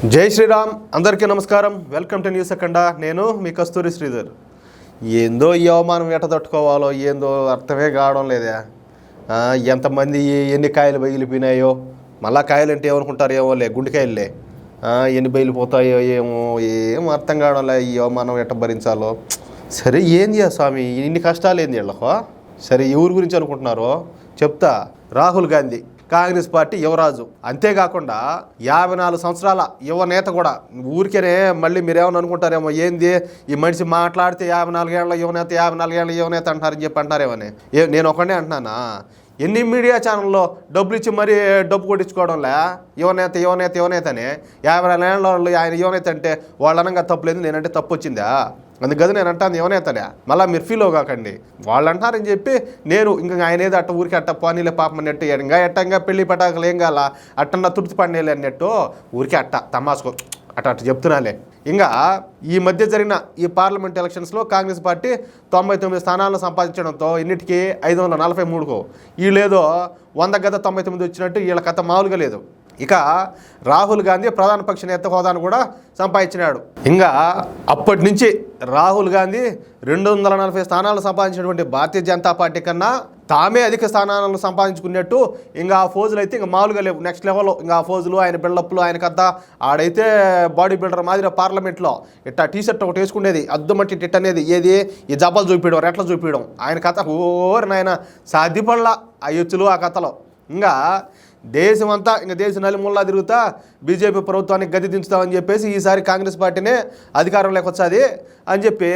జై శ్రీరామ్. అందరికీ నమస్కారం. వెల్కమ్ టు న్యూస్ అఖండ. నేను మీ కస్తూరి శ్రీధర్. ఏందో ఈ అవమానం ఎట తట్టుకోవాలో ఏందో అర్థమే కావడం లేదా. ఎంతమంది ఎన్ని కాయలు బయలిపోయినాయో, మళ్ళా కాయలు అంటే ఏమనుకుంటారు, ఏమో గుండెకాయలే ఎన్ని బయలిపోతాయో ఏం అర్థం కావడం లే. ఈ అవమానం ఎట్ట భరించాలో. సరే ఏంది స్వామి ఇన్ని కష్టాలు ఏంది వీళ్ళకో. సరే ఎవరి గురించి అనుకుంటున్నారో చెప్తా. రాహుల్ గాంధీ కాంగ్రెస్ పార్టీ యువరాజు. అంతేకాకుండా 54 సంవత్సరాల యువ నేత కూడా. ఊరికేనే మళ్ళీ మీరేమని అనుకుంటారేమో, ఏంది ఈ మనిషి మాట్లాడితే 54 ఏళ్ళ యువనేత 54 ఏళ్ళ యువనేత అంటారని చెప్పి అంటారేమని. నేను ఒకనే అంటున్నానా, ఎన్ని మీడియా ఛానల్లో డబ్బులు ఇచ్చి మరీ డబ్బు కొట్టించుకోవడంలే యువనేత యువనేత యువనేత అని. 54 ఏళ్ళ వాళ్ళు ఆయన యువనేత అంటే వాళ్ళు అనగా తప్పులేదు, నేనంటే తప్పు వచ్చిందా? అందుకది నేను అంటాను యువనేతలే. మళ్ళీ మీరు ఫీల్ అవ్వకండి. వాళ్ళు అంటారని చెప్పి నేను ఇంకా ఆయన ఏదో అట్ట ఊరికి అట్ట పోనీలే పాపం అన్నట్టు, ఎట్టంగా పెళ్లి పటాకులు ఏం కాల అట్టన్నా తుర్తి పడినేలే అన్నట్టు ఊరికి అట్ట తమాసుకో అట్ట చెప్తున్నాలే. ఇంకా ఈ మధ్య జరిగిన ఈ పార్లమెంట్ ఎలక్షన్స్లో కాంగ్రెస్ పార్టీ 99 స్థానాలను సంపాదించడంతో ఇన్నిటికీ 543కు వీళ్ళేదో 100 గత 99 వచ్చినట్టు వీళ్ళ కథ మామూలుగా లేదు. ఇక రాహుల్ గాంధీ ప్రధాన పక్ష నేత హోదాను కూడా సంపాదించినాడు. ఇంకా అప్పటి నుంచి రాహుల్ గాంధీ 240 స్థానాలు సంపాదించినటువంటి భారతీయ జనతా పార్టీ కన్నా తామే అధిక స్థానాలను సంపాదించుకున్నట్టు ఇంకా ఆ ఫోజులు అయితే ఇంకా మామూలుగా లేవు. నెక్స్ట్ లెవెల్లో ఇంకా ఆ ఫోజులు, ఆయన బిల్డప్లు, ఆయన కథ. ఆడైతే బాడీ బిల్డర్ మాదిరి పార్లమెంట్లో ఇట్లా టీషర్ట్ ఒకటి వేసుకునేది, అద్దుమట్టి టిట్ అనేది, ఏది ఈ జబ్బలు చూపించడం, రెట్లు చూపించడం. ఆయన కథ నాయన సాధ్యపడలా ఆ ఎచ్చులు ఆ కథలో. ఇంకా దేశమంతా ఇంకా దేశ నలుమూలలా తిరుగుతా బీజేపీ ప్రభుత్వానికి గది దించుతామని చెప్పేసి ఈసారి కాంగ్రెస్ పార్టీనే అధికారంలోకి వచ్చాది అని చెప్పి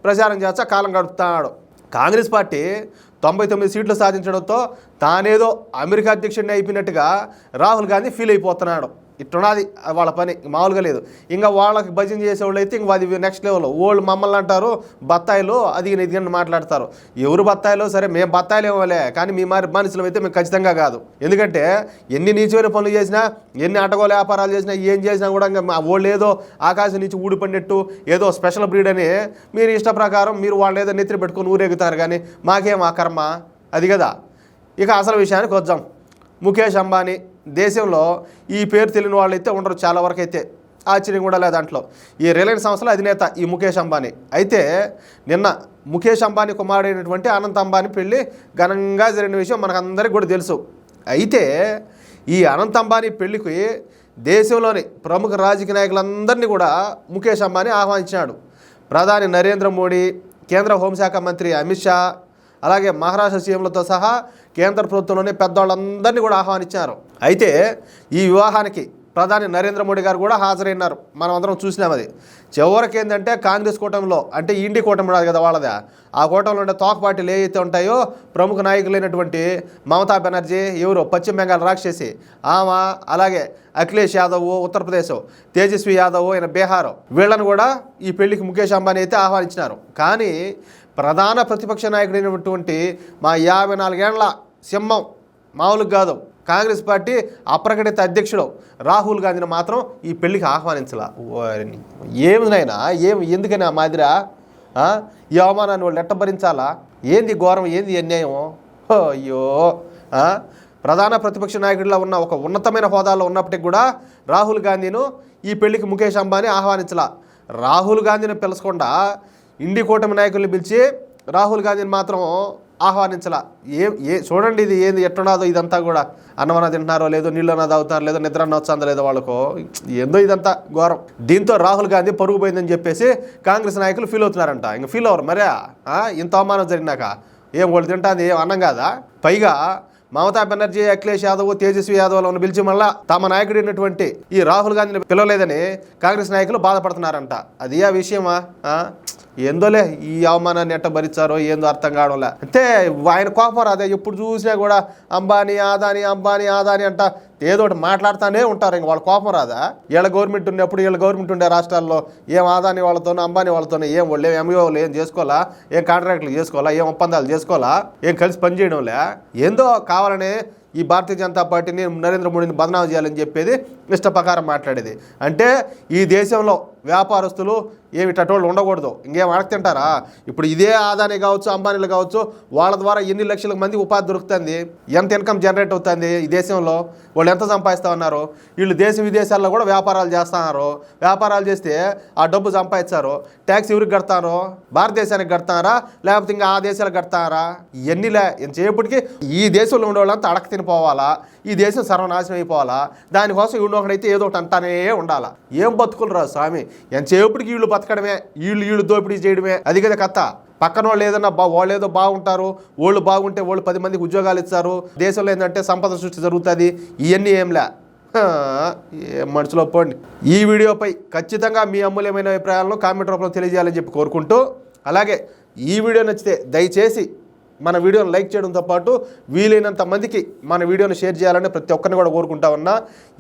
ప్రచారం చేస్తా కాలం గడుపుతున్నాడు. కాంగ్రెస్ పార్టీ 99 సీట్లు సాధించడంతో తానేదో అమెరికా అధ్యక్షుడిని అయిపోయినట్టుగా రాహుల్ గాంధీ ఫీల్ అయిపోతున్నాడు. ఇట్టున్నది వాళ్ళ పని, మామూలుగా లేదు. ఇంకా వాళ్ళకి భజన చేసేవాళ్ళు అయితే ఇంక అది నెక్స్ట్ లెవెల్. వాళ్ళు మమ్మల్ని అంటారు బత్తాయిలు, అది ఇది అని మాట్లాడతారు. ఎవరు బత్తాయిలు? సరే మేము బత్తాయిలు ఇవ్వలే, కానీ మీ మరి మనుషులు అయితే మేము ఖచ్చితంగా కాదు. ఎందుకంటే ఎన్ని నీచమైన పనులు చేసినా, ఎన్ని అటగోలు వ్యాపారాలు చేసినా, ఏం చేసినా కూడా ఇంకా వాళ్ళు ఏదో ఆకాశం నుంచి ఊడిపడినట్టు ఏదో స్పెషల్ బ్రీడ్ అని మీరు ఇష్ట ప్రకారం మీరు వాళ్ళు ఏదో నెత్తిన పెట్టుకొని ఊరేగుతారు. కానీ మాకేం ఆ కర్మ అది కదా. ఇక అసలు విషయానికి వద్దాం. ముఖేష్ అంబానీ దేశంలో ఈ పేరు తెలియని వాళ్ళు అయితే ఉండరు చాలా వరకు. అయితే ఆశ్చర్యం కూడా లేదు దాంట్లో. ఈ రిలయన్స్ సంస్థల అధినేత ఈ ముఖేష్ అంబానీ. అయితే నిన్న ముఖేష్ అంబానీ కుమారుడైనటువంటి అనంత్ అంబానీ పెళ్ళి ఘనంగా జరిగిన విషయం మనకందరికీ కూడా తెలుసు. అయితే ఈ అనంత్ అంబానీ పెళ్లికి దేశంలోని ప్రముఖ రాజకీయ నాయకులందరినీ కూడా ముఖేష్ అంబానీ ఆహ్వానించినాడు. ప్రధాని నరేంద్ర మోడీ, కేంద్ర హోంశాఖ మంత్రి అమిత్ షా, అలాగే మహారాష్ట్ర సీఎంలతో సహా కేంద్ర ప్రభుత్వంలోని పెద్దవాళ్ళందరినీ కూడా ఆహ్వానించారు. అయితే ఈ వివాహానికి ప్రధాని నరేంద్ర మోడీ గారు కూడా హాజరైనారు. మనం అందరం చూసినాం. అది చివరికి ఏంటంటే కాంగ్రెస్ కూటమిలో, అంటే ఇండి కూటమి రాదు కదా వాళ్ళదే, ఆ కూటమిలో ఉండే తోక పార్టీలు ఏవైతే ఉంటాయో ప్రముఖ నాయకులైనటువంటి మమతా బెనర్జీ, ఎవరు పశ్చిమ బెంగాల్ రాక్షసి ఆమె, అలాగే అఖిలేష్ యాదవ్ ఉత్తరప్రదేశ్, తేజస్వి యాదవ్ ఆయన బీహార్, వీళ్ళని కూడా ఈ పెళ్లికి ముఖేష్ అంబానీ అయితే ఆహ్వానించినారు. కానీ ప్రధాన ప్రతిపక్ష నాయకుడైనటువంటి మా 54 ఏళ్ల సింహం, మామూలుగా కాదు, కాంగ్రెస్ పార్టీ అప్రకటిత అధ్యక్షుడు రాహుల్ గాంధీని మాత్రం ఈ పెళ్లికి ఆహ్వానించలా. ఏమినైనా ఎందుకని ఆ మాదిరా ఈ అవమానాన్ని వాళ్ళు ఎట్ట భరించాలా? ఏంది ఘోరం, ఏంది అన్యాయం? అయ్యో, ప్రధాన ప్రతిపక్ష నాయకుడిలో ఉన్న ఒక ఉన్నతమైన హోదాలో ఉన్నప్పటికి కూడా రాహుల్ గాంధీను ఈ పెళ్లికి ముఖేష్ అంబానీ ఆహ్వానించలా. రాహుల్ గాంధీని పిలచకుండా ఇండి కూటమి నాయకుల్ని పిలిచి రాహుల్ గాంధీని మాత్రం ఆహ్వానించలా. చూడండి ఇది ఏంది ఎట్టున్నదో ఇదంతా కూడా. అన్నమన్నా తింటున్నారో లేదో, నీళ్ళన్నా తాగుతారో లేదో, నిద్ర అన్న వచ్చాందో లేదో వాళ్ళకు, ఏందో ఇదంతా ఘోరం. దీంతో రాహుల్ గాంధీ పరుగు పోయిందని చెప్పేసి కాంగ్రెస్ నాయకులు ఫీల్ అవుతున్నారంట. ఇంక ఫీల్ అవ్వరు మరే, ఇంత అవమానం జరిగినాక ఏం వాళ్ళు తింటాది, ఏం అన్నం కాదా? పైగా మమతా బెనర్జీ, అఖిలేష్ యాదవ్, తేజస్వి యాదవ్లను పిలిచి మళ్ళా తమ నాయకుడు అయినటువంటి ఈ రాహుల్ గాంధీని పిలవలేదని కాంగ్రెస్ నాయకులు బాధపడుతున్నారంట. అది ఆ విషయమా? ఏందోలే, ఈ అవమానాన్ని ఎట్ట భరించారో ఏందో అర్థం కావడంలే. అంటే ఆయన కోపం రాదే, ఎప్పుడు చూసినా కూడా అంబానీ ఆదాని అంబానీ ఆదాని అంట ఏదో ఒకటి మాట్లాడుతూనే ఉంటారు. ఇంక వాళ్ళ కోపం రాదా? వీళ్ళ గవర్నమెంట్ ఉన్నప్పుడు, వీళ్ళ గవర్నమెంట్ ఉండే రాష్ట్రాల్లో ఏం ఆదాని వాళ్ళతోనో అంబానీ వాళ్ళతోనో ఏం వాళ్ళు ఎంఈఓలు ఏం చేసుకోవాలా, ఏం కాంట్రాక్టులు చేసుకోవాలా, ఏం ఒప్పందాలు చేసుకోవాలా, ఏం కలిసి పనిచేయడంలే? ఏందో కావాలని ఈ భారతీయ జనతా పార్టీని నరేంద్ర మోడీని బదనాం చేయాలని చెప్పేది ఇష్ట ప్రకారం మాట్లాడేది. అంటే ఈ దేశంలో వ్యాపారస్తులు ఏమి టటోళ్ళు ఉండకూడదు, ఇంకేం అడగతింటారా? ఇప్పుడు ఇదే ఆదాని కావచ్చు, అంబానీలు కావచ్చు, వాళ్ళ ద్వారా ఎన్ని లక్షల మంది ఉపాధి దొరుకుతుంది, ఎంత ఇన్కమ్ జనరేట్ అవుతుంది ఈ దేశంలో, వాళ్ళు ఎంత సంపాదిస్తూ ఉన్నారు. వీళ్ళు దేశ విదేశాల్లో కూడా వ్యాపారాలు చేస్తున్నారు. వ్యాపారాలు చేస్తే ఆ డబ్బు సంపాదించారు. ట్యాక్స్ ఎవరికి కడతారో, భారతదేశానికి కడతారా లేకపోతే ఇంకా ఆ దేశాలకు కడతారా? ఇవన్నీలే ఎంతసేపటికి ఈ దేశంలో ఉండే వాళ్ళంతా అడక తినిపోవాలా, ఈ దేశం సర్వనాశనం అయిపోవాలా, దానికోసం వీళ్ళు ఒకడైతే ఏదో ఒకటి అంటానే ఉండాలా. ఏం బతుకులు రా స్వామి, ఎంతసేపటికి వీళ్ళు బతకడమే, వీళ్ళు దోపిడీ చేయడమే, అది కదా కథ. పక్కన వాళ్ళు ఏదన్నా వాళ్ళు ఏదో బాగుంటారు, వాళ్ళు బాగుంటే వాళ్ళు 10 మందికి ఉద్యోగాలు ఇస్తారు, దేశంలో ఏంటంటే సంపద సృష్టి జరుగుతుంది. ఇవన్నీ ఏంలే, ఏ మనసులో పోండి. ఈ వీడియోపై ఖచ్చితంగా మీ అమూల్యమైన అభిప్రాయాలను కామెంట్ రూపంలో తెలియజేయాలని చెప్పి కోరుకుంటూ, అలాగే ఈ వీడియో నచ్చితే దయచేసి మన వీడియోని లైక్ చేయడంతో పాటు వీలైనంత మందికి మన వీడియోని షేర్ చేయాలని ప్రతి ఒక్కరిని కూడా కోరుకుంటా ఉన్నా.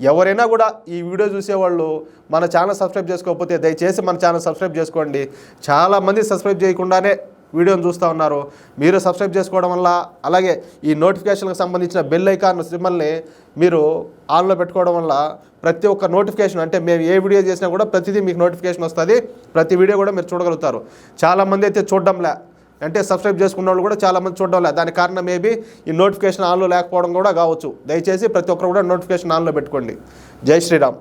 ఎవరైనా కూడా ఈ వీడియో చూసేవాళ్ళు మన ఛానల్ సబ్స్క్రైబ్ చేసుకోకపోతే దయచేసి మన ఛానల్ సబ్స్క్రైబ్ చేసుకోండి. చాలామంది సబ్స్క్రైబ్ చేయకుండానే వీడియోని చూస్తూ ఉన్నారు. మీరు సబ్స్క్రైబ్ చేసుకోవడం వల్ల, అలాగే ఈ నోటిఫికేషన్కి సంబంధించిన బెల్ ఐకాన్ సింబల్ని మీరు ఆన్లో పెట్టుకోవడం వల్ల ప్రతి ఒక్క నోటిఫికేషన్, అంటే మేము ఏ వీడియో చేసినా కూడా ప్రతిదీ మీకు నోటిఫికేషన్ వస్తుంది. ప్రతి వీడియో కూడా మీరు చూడగలుగుతారు. చాలామంది అయితే చూడడంలే, అంటే సబ్స్క్రైబ్ చేసుకున్న వాళ్ళు కూడా చాలామంది చూడడం లేదు. దానికి కారణం మేబీ ఈ నోటిఫికేషన్ ఆన్లో లేకపోవడం కూడా కావచ్చు. దయచేసి ప్రతి ఒక్కరు కూడా నోటిఫికేషన్ ఆన్లో పెట్టుకోండి. జై శ్రీరామ్.